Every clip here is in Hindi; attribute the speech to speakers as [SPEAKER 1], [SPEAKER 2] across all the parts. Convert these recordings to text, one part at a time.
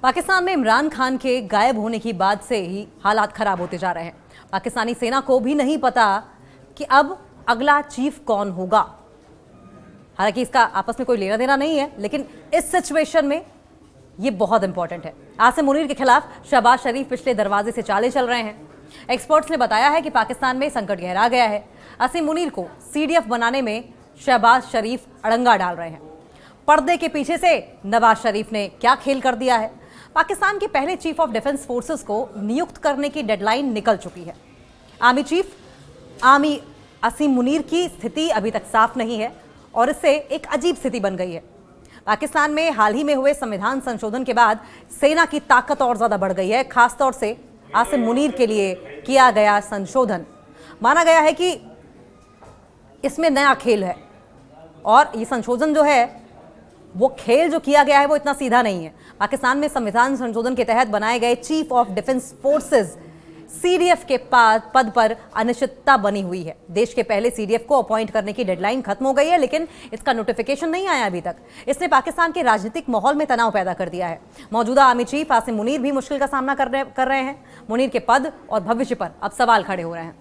[SPEAKER 1] पाकिस्तान में इमरान खान के गायब होने की बाद से ही हालात खराब होते जा रहे हैं। पाकिस्तानी सेना को भी नहीं पता कि अब अगला चीफ कौन होगा। हालांकि इसका आपस में कोई लेना देना नहीं है, लेकिन इस सिचुएशन में ये बहुत इंपॉर्टेंट है। आसिम मुनीर के खिलाफ शहबाज शरीफ पिछले दरवाजे से चाले चल रहे हैं। एक्सपर्ट्स ने बताया है कि पाकिस्तान में संकट गहरा गया है। आसिम मुनीर को सीडीएफ बनाने में शहबाज शरीफ अड़ंगा डाल रहे हैं। पर्दे के पीछे से नवाज शरीफ ने क्या खेल कर दिया है। पाकिस्तान के पहले चीफ ऑफ डिफेंस फोर्सेस को नियुक्त करने की डेडलाइन निकल चुकी है। आर्मी चीफ आसिम मुनीर की स्थिति अभी तक साफ नहीं है और इससे एक अजीब स्थिति बन गई है। पाकिस्तान में हाल ही में हुए संविधान संशोधन के बाद सेना की ताकत और ज्यादा बढ़ गई है। खासतौर से आसिम मुनीर के लिए किया गया संशोधन माना गया है कि इसमें नया खेल है और ये संशोधन जो है वो खेल जो किया गया है वो इतना सीधा नहीं है। पाकिस्तान में संविधान संशोधन के तहत बनाए गए chief of defence forces CDF के पद पर अनिश्चितता बनी हुई है। देश के पहले सीडीएफ को अपॉइंट करने की डेडलाइन खत्म हो गई है, लेकिन इसका नोटिफिकेशन नहीं आया अभी तक। इसने पाकिस्तान के राजनीतिक माहौल में तनाव पैदा कर दिया है। मौजूदा आर्मी चीफ आसिम मुनीर भी मुश्किल का सामना कर रहे हैं। मुनीर के पद और भविष्य पर अब सवाल खड़े हो रहे हैं।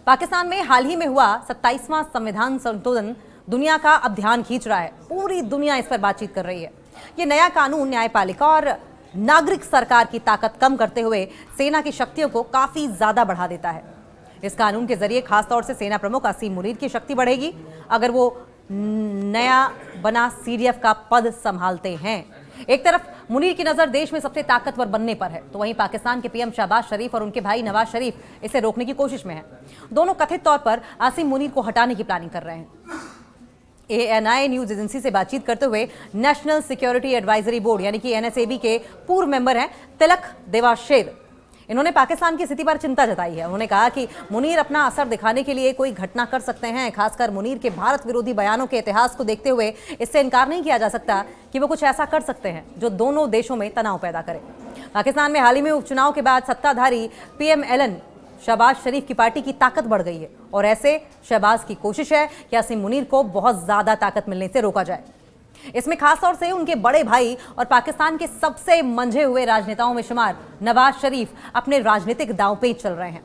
[SPEAKER 1] पाकिस्तान में हाल ही में हुआ 27वां संविधान संशोधन दुनिया का अब ध्यान खींच रहा है। पूरी दुनिया इस पर बातचीत कर रही है। ये नया कानून न्यायपालिका और नागरिक सरकार की ताकत कम करते हुए सेना की शक्तियों को काफी ज्यादा बढ़ा देता है। इस कानून के जरिए खासतौर से सेना प्रमुख आसिम मुनीर की शक्ति बढ़ेगी अगर वो नया बना सीडीएफ का पद संभालते हैं। एक तरफ मुनीर की नजर देश में सबसे ताकतवर बनने पर है, तो वहीं पाकिस्तान के पीएम शहबाज शरीफ और उनके भाई नवाज शरीफ इसे रोकने की कोशिश में है। दोनों कथित तौर पर आसिम मुनीर को हटाने की प्लानिंग कर रहे हैं। ANI न्यूज एजेंसी से बातचीत करते हुए नेशनल सिक्योरिटी एडवाइजरी बोर्ड यानी कि NSAB के पूर्व मेंबर हैं तिलक देवाशेर, इन्होंने पाकिस्तान की स्थिति पर चिंता जताई है। उन्होंने कहा कि मुनीर अपना असर दिखाने के लिए कोई घटना कर सकते हैं। खासकर मुनीर के भारत विरोधी बयानों के इतिहास को देखते हुए इससे इनकार नहीं किया जा सकता कि वो कुछ ऐसा कर सकते हैं जो दोनों देशों में तनाव पैदा करे। पाकिस्तान में हाल ही में उपचुनाव के बाद सत्ताधारी PMLN शहबाज शरीफ की पार्टी की ताकत बढ़ गई है और ऐसे शहबाज की कोशिश है कि आसिम मुनीर को बहुत ज्यादा ताकत मिलने से रोका जाए। इसमें खासतौर से उनके बड़े भाई और पाकिस्तान के सबसे मंझे हुए राजनेताओं में शुमार नवाज शरीफ अपने राजनीतिक दांवपेच चल रहे हैं।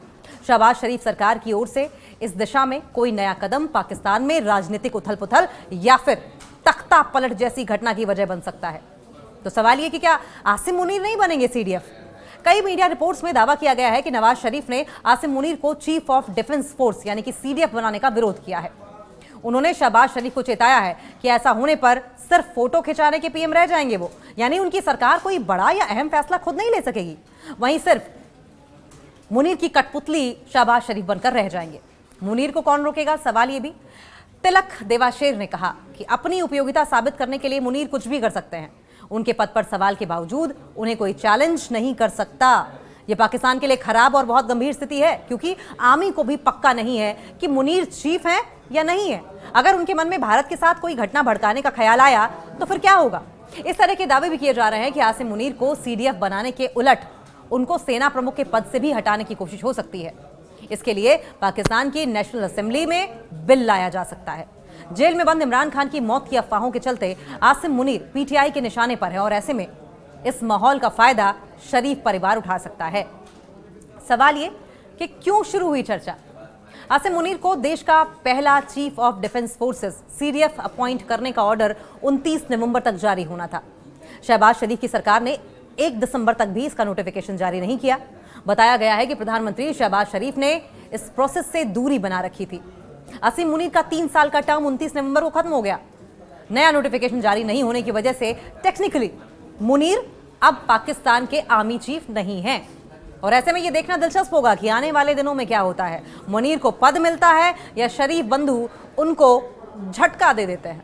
[SPEAKER 1] शहबाज शरीफ सरकार की ओर से इस दिशा में कोई नया कदम पाकिस्तान में राजनीतिक उथल पुथल या फिर तख्ता पलट जैसी घटना की वजह बन सकता है। तो सवाल ये कि क्या आसिम मुनीर नहीं बनेंगे सीडीएफ? कई मीडिया रिपोर्ट्स में दावा किया गया है कि नवाज शरीफ ने आसिम मुनीर को चीफ ऑफ डिफेंस फोर्स यानी कि सीडीएफ बनाने का विरोध किया है। उन्होंने शहबाज शरीफ को चेताया है कि ऐसा होने पर सिर्फ फोटो खिंचाने के पीएम रह जाएंगे वो, यानी उनकी सरकार कोई बड़ा या अहम फैसला खुद नहीं ले सकेगी। वहीं सिर्फ मुनीर की कठपुतली शहबाज शरीफ बनकर रह जाएंगे। मुनीर को कौन रोकेगा? सवाल ये भी। तिलक देवाशेर ने कहा कि अपनी उपयोगिता साबित करने के लिए मुनीर कुछ भी कर सकते हैं। उनके पद पर सवाल के बावजूद उन्हें कोई चैलेंज नहीं कर सकता। यह पाकिस्तान के लिए खराब और बहुत गंभीर स्थिति है, क्योंकि आर्मी को भी पक्का नहीं है कि मुनीर चीफ हैं या नहीं है। अगर उनके मन में भारत के साथ कोई घटना भड़काने का ख्याल आया तो फिर क्या होगा? इस तरह के दावे भी किए जा रहे हैं कि आसिम मुनीर को सीडीएफ बनाने के उलट उनको सेना प्रमुख के पद से भी हटाने की कोशिश हो सकती है। इसके लिए पाकिस्तान की नेशनल असेंबली में बिल लाया जा सकता है। जेल में बंद इमरान खान की मौत की अफवाहों के चलते आसिम मुनीर PTI के निशाने पर है और ऐसे में इस माहौल का फायदा शरीफ परिवार उठा सकता है। सवाल ये कि क्यों शुरू हुई चर्चा? आसिम मुनीर को देश का पहला chief of defence forces CDF appoint करने का ऑर्डर 29 नवंबर तक जारी होना था। शहबाज शरीफ की सरकार ने 1 दिसंबर तक भी इसका नोटिफिकेशन जारी नहीं किया। बताया गया है कि प्रधानमंत्री शहबाज शरीफ ने इस प्रोसेस से दूरी बना रखी थी। आसिम मुनीर का 3 साल का टर्म 29 नवंबर को खत्म हो गया। नया नोटिफिकेशन जारी नहीं होने की वजह से टेक्निकली मुनीर अब पाकिस्तान के आर्मी चीफ नहीं हैं और ऐसे में यह देखना दिलचस्प होगा कि आने वाले दिनों में क्या होता है। मुनीर को पद मिलता है या शरीफ बंधु उनको झटका दे देते हैं।